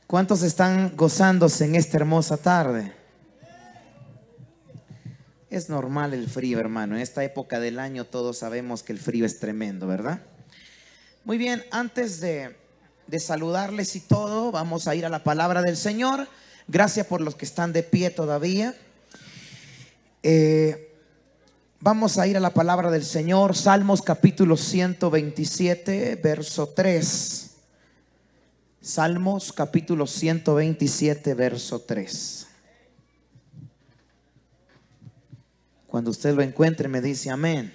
¿Cuántos están gozándose en esta hermosa tarde? Es normal el frío, hermano. En esta época del año todos sabemos que el frío es tremendo, ¿verdad? Muy bien, antes de saludarles y todo, vamos a ir a la palabra del Señor. Gracias por los que están de pie todavía. Vamos a ir a la palabra del Señor. Salmos capítulo 127, verso 3. Salmos capítulo 127, verso 3. Cuando usted lo encuentre me dice amén.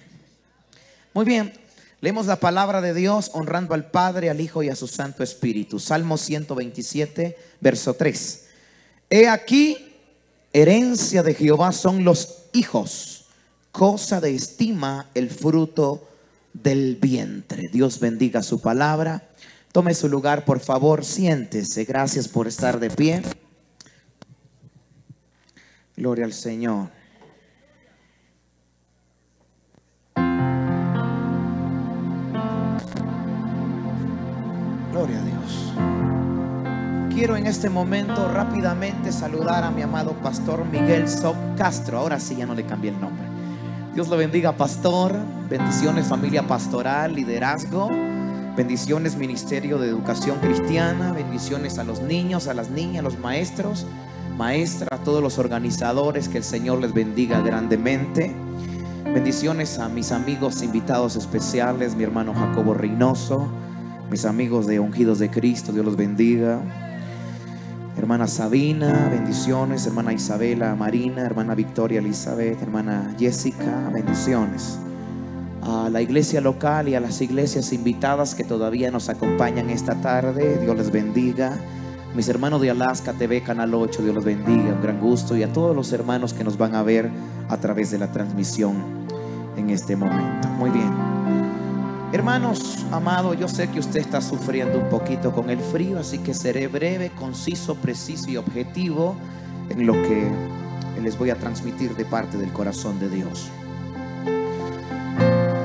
Muy bien, leemos la palabra de Dios honrando al Padre, al Hijo y a su Santo Espíritu. Salmos 127, verso 3. He aquí, herencia de Jehová son los hijos, cosa de estima el fruto del vientre. Dios bendiga su palabra. Tome su lugar, por favor, siéntese. Gracias por estar de pie. Gloria al Señor. Gloria a Dios. Quiero en este momento rápidamente saludar a mi amado pastor Miguel Soc Castro. Ahora sí, ya no le cambié el nombre. Dios lo bendiga, pastor. Bendiciones, familia pastoral, liderazgo. Bendiciones, Ministerio de Educación Cristiana. Bendiciones a los niños, a las niñas, a los maestros, maestras, a todos los organizadores. Que el Señor les bendiga grandemente. Bendiciones a mis amigos invitados especiales, mi hermano Jacobo Reynoso, mis amigos de Ungidos de Cristo, Dios los bendiga. Hermana Sabina, bendiciones. Hermana Isabela Marina, hermana Victoria Elizabeth, hermana Jessica, bendiciones. A la iglesia local y a las iglesias invitadas que todavía nos acompañan esta tarde, Dios les bendiga. Mis hermanos de Alaska TV Canal 8, Dios los bendiga, un gran gusto. Y a todos los hermanos que nos van a ver a través de la transmisión en este momento. Muy bien, hermanos amados, yo sé que usted está sufriendo un poquito con el frío, así que seré breve, conciso, preciso y objetivo en lo que les voy a transmitir de parte del corazón de Dios.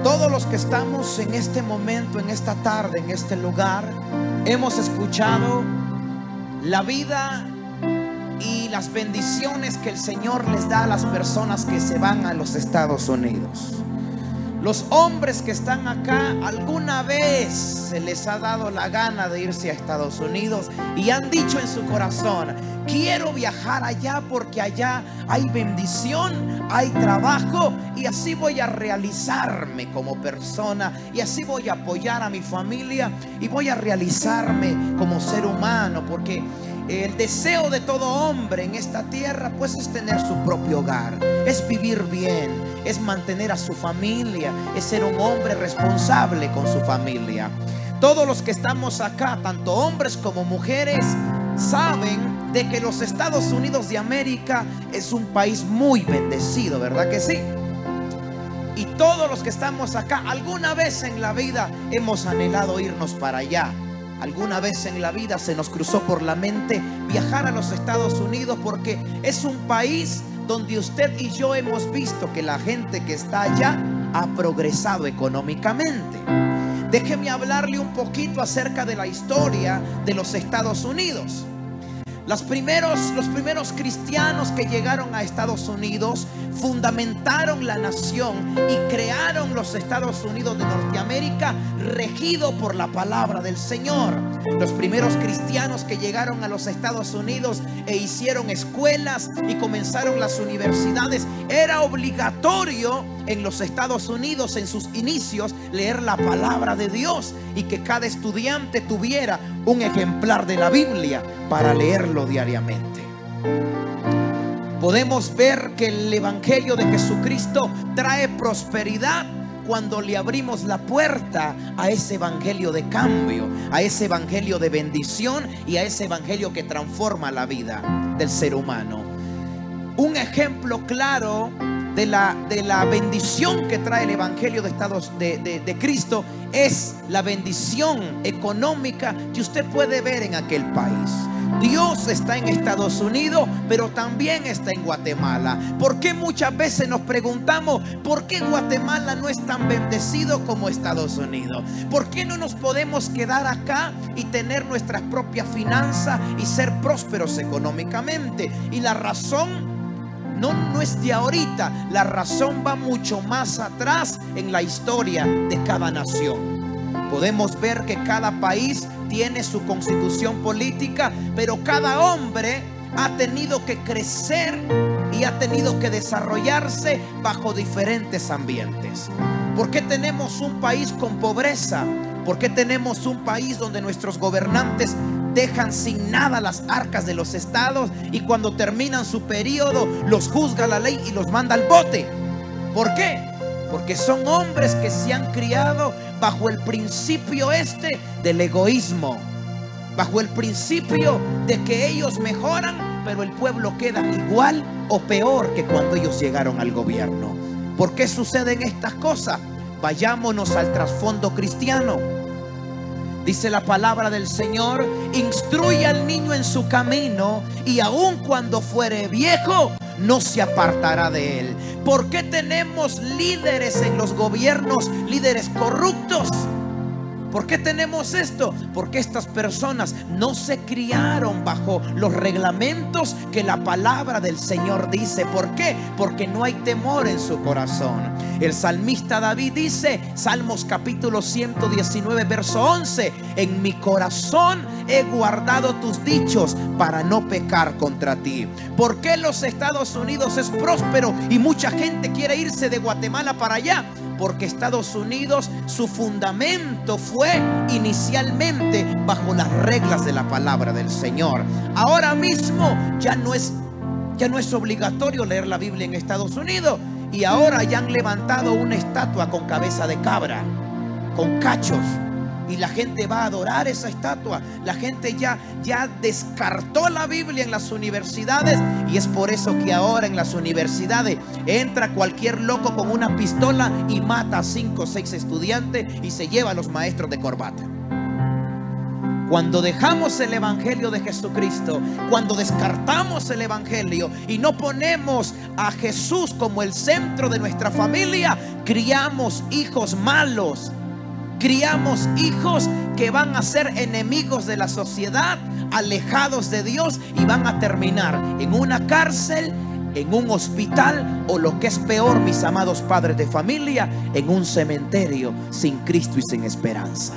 Todos los que estamos en este momento, en esta tarde, en este lugar, hemos escuchado la vida y las bendiciones que el Señor les da a las personas que se van a los Estados Unidos. Los hombres que están acá, alguna vez se les ha dado la gana de irse a Estados Unidos y han dicho en su corazón: quiero viajar allá porque allá hay bendición, hay trabajo, y así voy a realizarme como persona, y así voy a apoyar a mi familia, y voy a realizarme como ser humano, porque el deseo de todo hombre en esta tierra pues es tener su propio hogar, es vivir bien, es mantener a su familia, es ser un hombre responsable con su familia. Todos los que estamos acá, tanto hombres como mujeres, saben de que los Estados Unidos de América es un país muy bendecido, ¿verdad que sí? Y todos los que estamos acá, alguna vez en la vida hemos anhelado irnos para allá. Alguna vez en la vida se nos cruzó por la mente viajar a los Estados Unidos, porque es un país donde usted y yo hemos visto que la gente que está allá ha progresado económicamente. Déjeme hablarle un poquito acerca de la historia de los Estados Unidos. Los primeros cristianos que llegaron a Estados Unidos fundamentaron la nación y crearon los Estados Unidos de Norteamérica, regido por la palabra del Señor. Los primeros cristianos que llegaron a los Estados Unidos e hicieron escuelas y comenzaron las universidades, era obligatorio en los Estados Unidos en sus inicios leer la palabra de Dios, y que cada estudiante tuviera un ejemplar de la Biblia para leerlo diariamente. Podemos ver que el Evangelio de Jesucristo trae prosperidad cuando le abrimos la puerta a ese evangelio de cambio, a ese evangelio de bendición y a ese evangelio que transforma la vida del ser humano. Un ejemplo claro de la bendición que trae el evangelio de Cristo es la bendición económica que usted puede ver en aquel país. Dios está en Estados Unidos, pero también está en Guatemala. ¿Por qué muchas veces nos preguntamos por qué Guatemala no es tan bendecido como Estados Unidos? ¿Por qué no nos podemos quedar acá y tener nuestras propias finanzas y ser prósperos económicamente? Y la razón no es de ahorita, la razón va mucho más atrás en la historia de cada nación. Podemos ver que cada país tiene su constitución política, pero cada hombre ha tenido que crecer y ha tenido que desarrollarse bajo diferentes ambientes. ¿Por qué tenemos un país con pobreza? ¿Por qué tenemos un país donde nuestros gobernantes dejan sin nada las arcas de los estados y cuando terminan su periodo los juzga la ley y los manda al bote? ¿Por qué? Porque son hombres que se han criado bajo el principio del egoísmo, bajo el principio de que ellos mejoran, pero el pueblo queda igual o peor que cuando ellos llegaron al gobierno. ¿Por qué suceden estas cosas? Vayámonos al trasfondo cristiano. Dice la palabra del Señor: instruye al niño en su camino y aun cuando fuere viejo no se apartará de él. ¿Por qué tenemos líderes en los gobiernos, líderes corruptos? ¿Por qué tenemos esto? Porque estas personas no se criaron bajo los reglamentos que la palabra del Señor dice. ¿Por qué? Porque no hay temor en su corazón. El salmista David dice, Salmos capítulo 119 verso 11: en mi corazón he guardado tus dichos para no pecar contra ti. ¿Por qué los Estados Unidos es próspero y mucha gente quiere irse de Guatemala para allá? Porque Estados Unidos, su fundamento fue inicialmente bajo las reglas de la palabra del Señor. Ahora mismo ya no es obligatorio leer la Biblia en Estados Unidos. Y ahora ya han levantado una estatua con cabeza de cabra, con cachos. Y la gente va a adorar esa estatua. La gente ya descartó la Biblia en las universidades. Y es por eso que ahora en las universidades entra cualquier loco con una pistola y mata a 5 o 6 estudiantes y se lleva a los maestros de corbata. Cuando dejamos el evangelio de Jesucristo, cuando descartamos el evangelio y no ponemos a Jesús como el centro de nuestra familia, criamos hijos malos. Criamos hijos que van a ser enemigos de la sociedad, alejados de Dios, y van a terminar en una cárcel, en un hospital, o lo que es peor, mis amados padres de familia, en un cementerio sin Cristo y sin esperanza.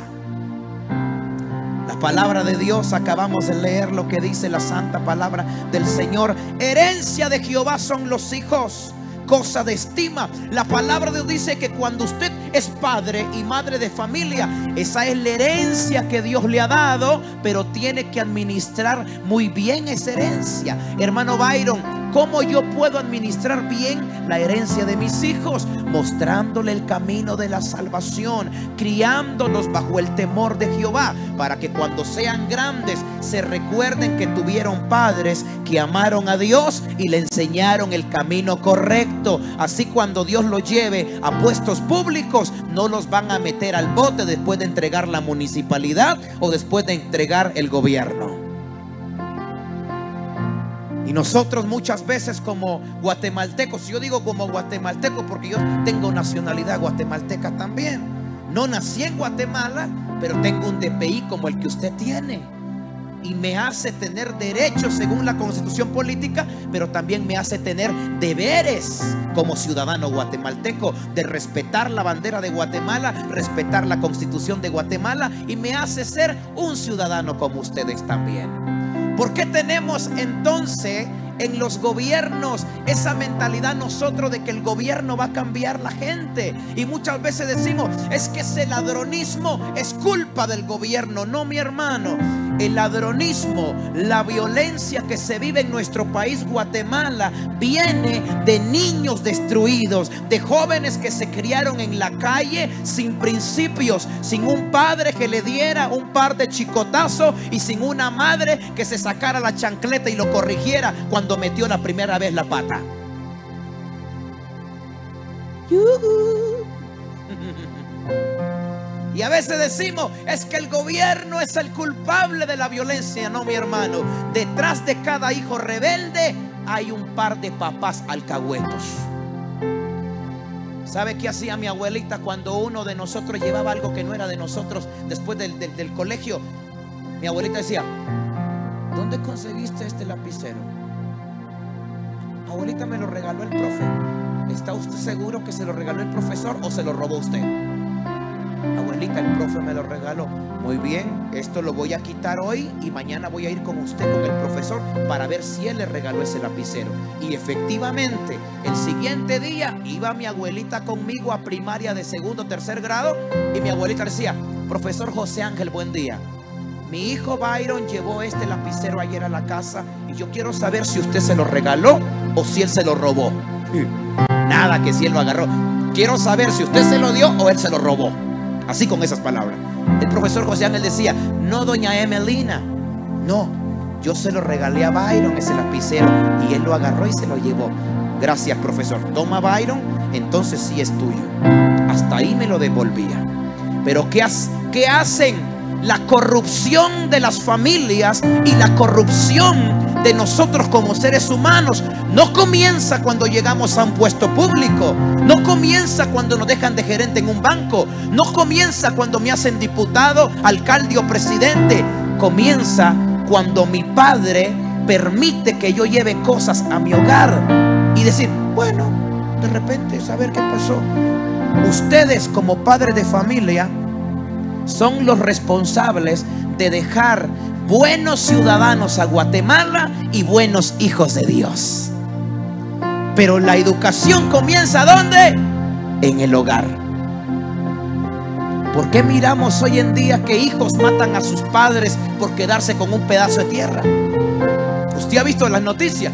La palabra de Dios, acabamos de leer lo que dice la santa palabra del Señor: herencia de Jehová son los hijos, cosa de estima. La palabra de Dios dice que cuando usted es padre y madre de familia, esa es la herencia que Dios le ha dado, pero tiene que administrar muy bien esa herencia. Hermano Byron, ¿cómo yo puedo administrar bien la herencia de mis hijos? Mostrándole el camino de la salvación, criándolos bajo el temor de Jehová, para que cuando sean grandes se recuerden que tuvieron padres que amaron a Dios y le enseñaron el camino correcto. Así cuando Dios los lleve a puestos públicos, no los van a meter al bote después de entregar la municipalidad o después de entregar el gobierno. Y nosotros muchas veces como guatemaltecos, yo digo como guatemalteco porque yo tengo nacionalidad guatemalteca también. No nací en Guatemala, pero tengo un DPI como el que usted tiene. Y me hace tener derechos según la constitución política, pero también me hace tener deberes como ciudadano guatemalteco, de respetar la bandera de Guatemala, respetar la constitución de Guatemala, y me hace ser un ciudadano como ustedes también. ¿Por qué tenemos entonces en los gobiernos esa mentalidad nosotros de que el gobierno va a cambiar la gente? Y muchas veces decimos, es que ese ladronismo es culpa del gobierno. No, mi hermano, el ladronismo, la violencia que se vive en nuestro país Guatemala, viene de niños destruidos, de jóvenes que se criaron en la calle sin principios, sin un padre que le diera un par de chicotazos y sin una madre que se sacara la chancleta y lo corrigiera cuando metió la primera vez la pata. Y a veces decimos, es que el gobierno es el culpable de la violencia. No, mi hermano, detrás de cada hijo rebelde hay un par de papás alcahuetos. ¿Sabe qué hacía mi abuelita cuando uno de nosotros llevaba algo que no era de nosotros después del colegio? Mi abuelita decía, ¿dónde conseguiste este lapicero? Abuelita, me lo regaló el profe. ¿Está usted seguro que se lo regaló el profesor o se lo robó usted? Abuelita, el profe me lo regaló. Muy bien, esto lo voy a quitar hoy y mañana voy a ir con usted, con el profesor, para ver si él le regaló ese lapicero. Y efectivamente, el siguiente día iba mi abuelita conmigo a primaria de segundo o tercer grado y mi abuelita decía, profesor José Ángel, buen día. Mi hijo Byron llevó este lapicero ayer a la casa y yo quiero saber si usted se lo regaló o si él se lo robó. Nada que si él lo agarró. Quiero saber si usted se lo dio o él se lo robó. Así, con esas palabras. El profesor José Ángel decía, no, doña Emelina, no, yo se lo regalé a Byron ese lapicero y él lo agarró y se lo llevó. Gracias, profesor. Toma, Byron, entonces sí es tuyo. Hasta ahí me lo devolvía. Pero ¿qué hacen? La corrupción de las familias y la corrupción de nosotros como seres humanos no comienza cuando llegamos a un puesto público, no comienza cuando nos dejan de gerente en un banco, no comienza cuando me hacen diputado, alcalde o presidente. Comienza cuando mi padre permite que yo lleve cosas a mi hogar y decir, bueno, de repente saber qué pasó. Ustedes como padres de familia son los responsables de dejar buenos ciudadanos a Guatemala y buenos hijos de Dios. Pero la educación comienza ¿dónde? En el hogar. ¿Por qué miramos hoy en día que hijos matan a sus padres por quedarse con un pedazo de tierra? Usted ha visto las noticias.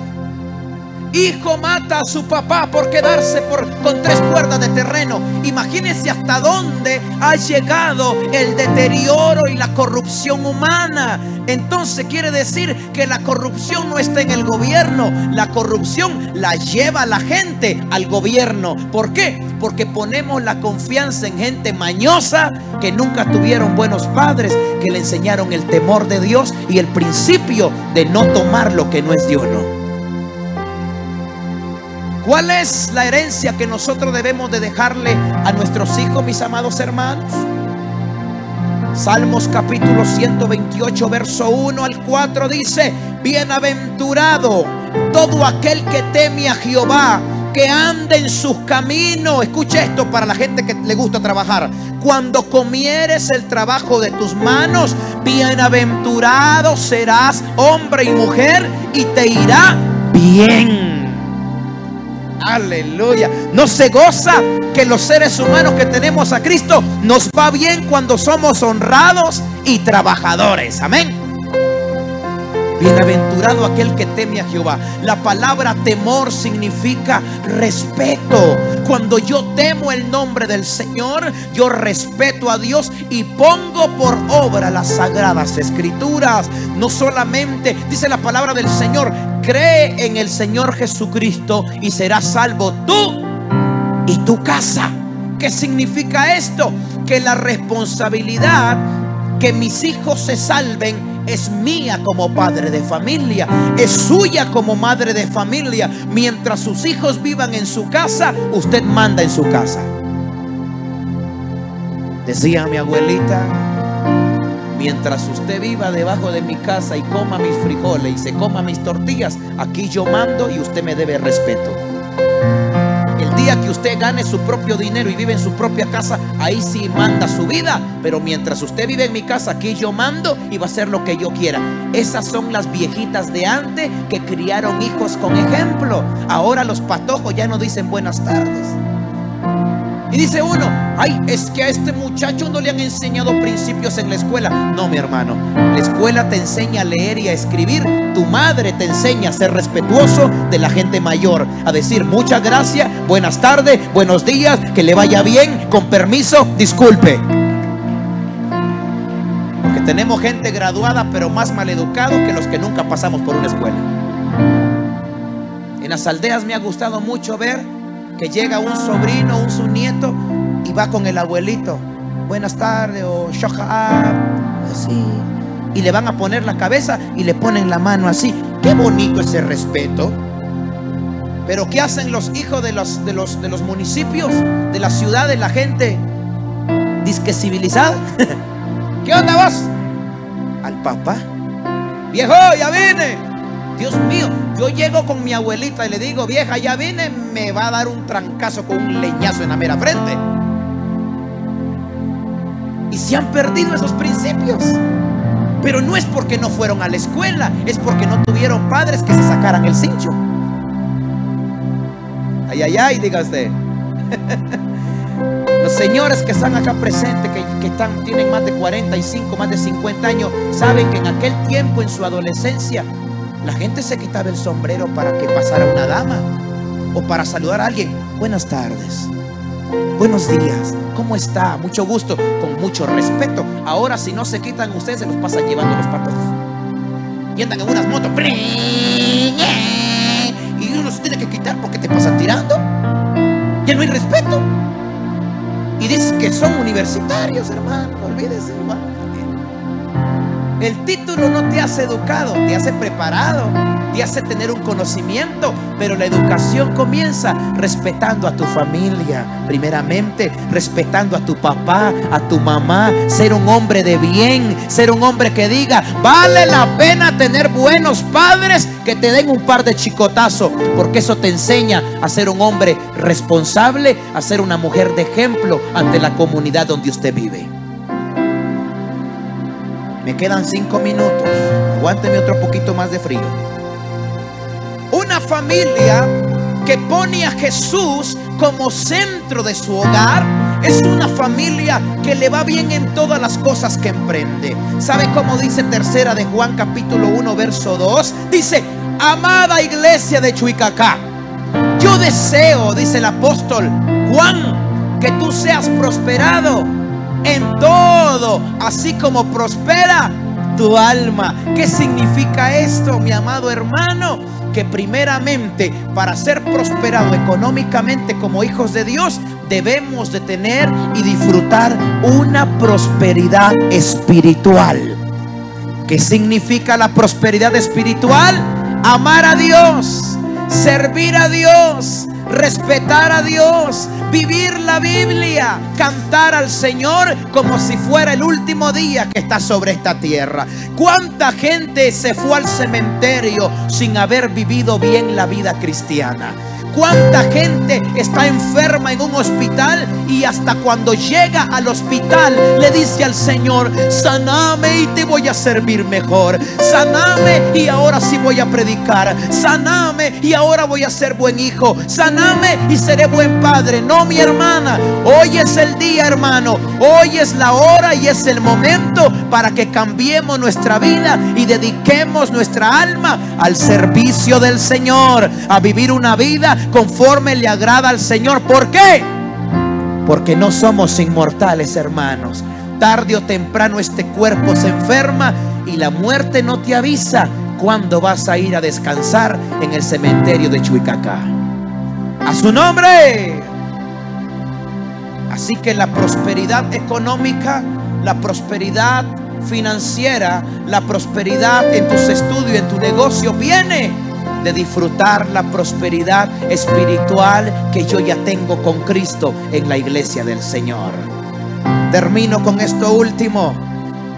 Hijo mata a su papá por quedarse con 3 cuerdas de terreno. Imagínense hasta dónde ha llegado el deterioro y la corrupción humana. Entonces quiere decir que la corrupción no está en el gobierno. La corrupción la lleva la gente al gobierno. ¿Por qué? Porque ponemos la confianza en gente mañosa que nunca tuvieron buenos padres, que le enseñaron el temor de Dios y el principio de no tomar lo que no es de uno. ¿Cuál es la herencia que nosotros debemos de dejarle a nuestros hijos, mis amados hermanos? Salmos capítulo 128, verso 1 al 4 dice: bienaventurado todo aquel que teme a Jehová, que ande en sus caminos. Escuche esto para la gente que le gusta trabajar. Cuando comieres el trabajo de tus manos, bienaventurado serás hombre y mujer y te irá bien. Aleluya. No se goza que los seres humanos que tenemos a Cristo nos va bien cuando somos honrados y trabajadores. Amén. Bienaventurado aquel que teme a Jehová. La palabra temor significa respeto. Cuando yo temo el nombre del Señor, yo respeto a Dios y pongo por obra las sagradas escrituras. No solamente dice la palabra del Señor: cree en el Señor Jesucristo y serás salvo tú y tu casa. ¿Qué significa esto? Que la responsabilidad que mis hijos se salven es mía como padre de familia, es suya como madre de familia. Mientras sus hijos vivan en su casa, usted manda en su casa. Decía mi abuelita: mientras usted viva debajo de mi casa y coma mis frijoles y se coma mis tortillas, aquí yo mando y usted me debe respeto. El día que usted gane su propio dinero y vive en su propia casa, ahí sí manda su vida. Pero mientras usted vive en mi casa, aquí yo mando y va a hacer lo que yo quiera. Esas son las viejitas de antes que criaron hijos con ejemplo. Ahora los patojos ya no dicen buenas tardes. Y dice uno: ay, es que a este muchacho no le han enseñado principios en la escuela. No, mi hermano, la escuela te enseña a leer y a escribir. Tu madre te enseña a ser respetuoso de la gente mayor, a decir muchas gracias, buenas tardes, buenos días, que le vaya bien, con permiso, disculpe. Porque tenemos gente graduada pero más maleducados que los que nunca pasamos por una escuela. En las aldeas me ha gustado mucho ver que llega un sobrino, un su nieto, y va con el abuelito. buenas tardes, o shoja, así. Y le van a poner la cabeza y le ponen la mano así. Qué bonito ese respeto. Pero ¿qué hacen los hijos de los municipios, de las ciudades, la gente disque civilizada? ¿Qué onda vos? Al papá. Viejo, ya vine. Dios mío, yo llego con mi abuelita y le digo, vieja, ya vine, me va a dar un trancazo con un leñazo en la mera frente. Y se han perdido esos principios. Pero no es porque no fueron a la escuela, es porque no tuvieron padres que se sacaran el cincho. Ay, ay, ay, diga usted. Los señores que están acá presentes, que tienen más de 45, más de 50 años, saben que en aquel tiempo, en su adolescencia, la gente se quitaba el sombrero para que pasara una dama o para saludar a alguien. Buenas tardes, buenos días, ¿cómo está? Mucho gusto, con mucho respeto. Ahora, si no se quitan, ustedes se los pasan llevando los patos y andan en unas motos y uno se tiene que quitar porque te pasan tirando. Ya no hay respeto. Y dices que son universitarios, hermano. Olvídese, hermano. El título no te hace educado, te hace preparado, te hace tener un conocimiento. Pero la educación comienza respetando a tu familia, primeramente, respetando a tu papá, a tu mamá. Ser un hombre de bien, ser un hombre que diga, vale la pena tener buenos padres que te den un par de chicotazos, porque eso te enseña a ser un hombre responsable, a ser una mujer de ejemplo ante la comunidad donde usted vive. Me quedan 5 minutos. Aguánteme otro poquito más de frío. Una familia que pone a Jesús como centro de su hogar es una familia que le va bien en todas las cosas que emprende. ¿Sabe cómo dice tercera de Juan capítulo 1 verso 2? Dice, amada iglesia de Chuicacá, yo deseo, dice el apóstol Juan, que tú seas prosperado en todo, así como prospera tu alma. ¿Qué significa esto, mi amado hermano? Que primeramente, para ser prosperado económicamente como hijos de Dios, debemos de tener y disfrutar una prosperidad espiritual. ¿Qué significa la prosperidad espiritual? Amar a Dios, servir a Dios, respetar a Dios, vivir la Biblia, cantar al Señor como si fuera el último día que está sobre esta tierra. ¿Cuánta gente se fue al cementerio sin haber vivido bien la vida cristiana? ¿Cuánta gente está enferma en un hospital y hasta cuando llega al hospital le dice al Señor, saname y te voy a servir mejor, saname y ahora sí voy a predicar, saname y ahora voy a ser buen hijo, saname y seré buen padre? No, mi hermana, hoy es el día, hermano, hoy es la hora y es el momento para que cambiemos nuestra vida y dediquemos nuestra alma al servicio del Señor, a vivir una vida conforme le agrada al Señor. ¿Por qué? Porque no somos inmortales, hermanos. Tarde o temprano este cuerpo se enferma y la muerte no te avisa cuándo vas a ir a descansar en el cementerio de Chuicacá. ¡A su nombre! Así que la prosperidad económica, la prosperidad financiera, la prosperidad en tus estudios, en tu negocio, viene de disfrutar la prosperidad espiritual que yo ya tengo con Cristo en la iglesia del Señor. Termino con esto último.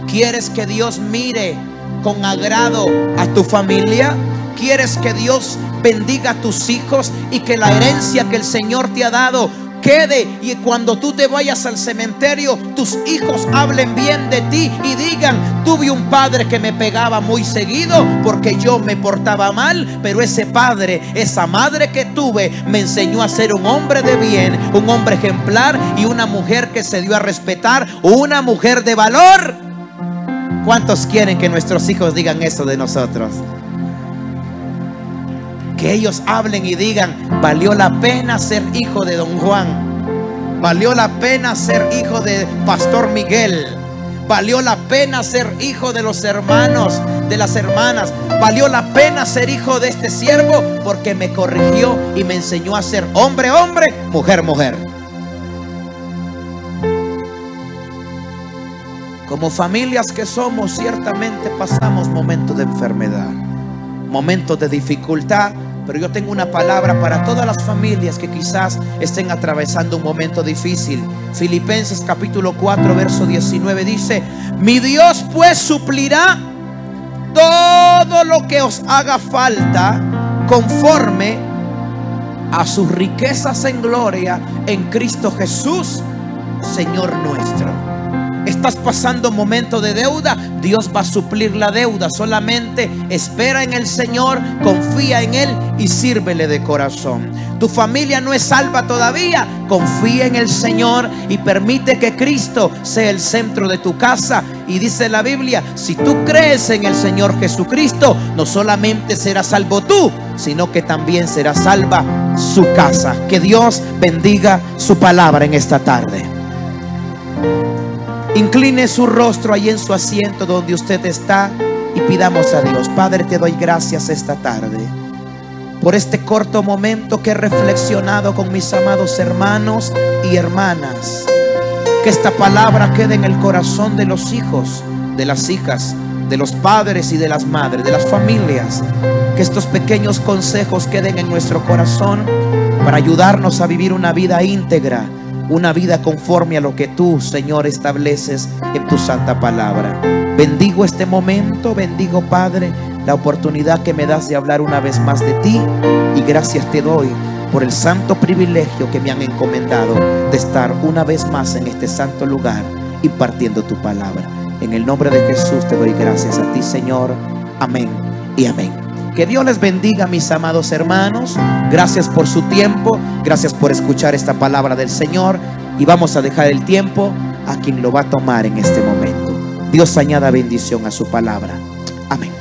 ¿Quieres que Dios mire con agrado a tu familia? ¿Quieres que Dios bendiga a tus hijos y que la herencia que el Señor te ha dado quede, y cuando tú te vayas al cementerio tus hijos hablen bien de ti y digan, tuve un padre que me pegaba muy seguido porque yo me portaba mal, pero ese padre, esa madre que tuve me enseñó a ser un hombre de bien, un hombre ejemplar y una mujer que se dio a respetar, una mujer de valor? ¿Cuántos quieren que nuestros hijos digan eso de nosotros? Que ellos hablen y digan, valió la pena ser hijo de don Juan, valió la pena ser hijo de Pastor Miguel, valió la pena ser hijo de los hermanos, de las hermanas, valió la pena ser hijo de este siervo porque me corrigió y me enseñó a ser hombre, hombre, mujer, mujer. Como familias que somos, ciertamente pasamos momentos de enfermedad, momentos de dificultad. Pero yo tengo una palabra para todas las familias que quizás estén atravesando un momento difícil. Filipenses capítulo 4 verso 19 dice: mi Dios pues suplirá todo lo que os haga falta conforme a sus riquezas en gloria en Cristo Jesús, Señor nuestro. Estás pasando un momento de deuda, Dios va a suplir la deuda. Solamente espera en el Señor, confía en Él y sírvele de corazón. Tu familia no es salva todavía, confía en el Señor y permite que Cristo sea el centro de tu casa. Y dice la Biblia, si tú crees en el Señor Jesucristo, no solamente serás salvo tú, sino que también será salva su casa. Que Dios bendiga su palabra en esta tarde. Incline su rostro ahí en su asiento donde usted está y pidamos a Dios. Padre, te doy gracias esta tarde por este corto momento que he reflexionado con mis amados hermanos y hermanas. Que esta palabra quede en el corazón de los hijos, de las hijas, de los padres y de las madres, de las familias. Que estos pequeños consejos queden en nuestro corazón para ayudarnos a vivir una vida íntegra, una vida conforme a lo que tú, Señor, estableces en tu santa palabra. Bendigo este momento, bendigo, Padre, la oportunidad que me das de hablar una vez más de ti. Y gracias te doy por el santo privilegio que me han encomendado de estar una vez más en este santo lugar impartiendo tu palabra. En el nombre de Jesús te doy gracias a ti, Señor. Amén y amén. Que Dios les bendiga, mis amados hermanos. Gracias por su tiempo. Gracias por escuchar esta palabra del Señor. Y vamos a dejar el tiempo a quien lo va a tomar en este momento. Dios añada bendición a su palabra. Amén.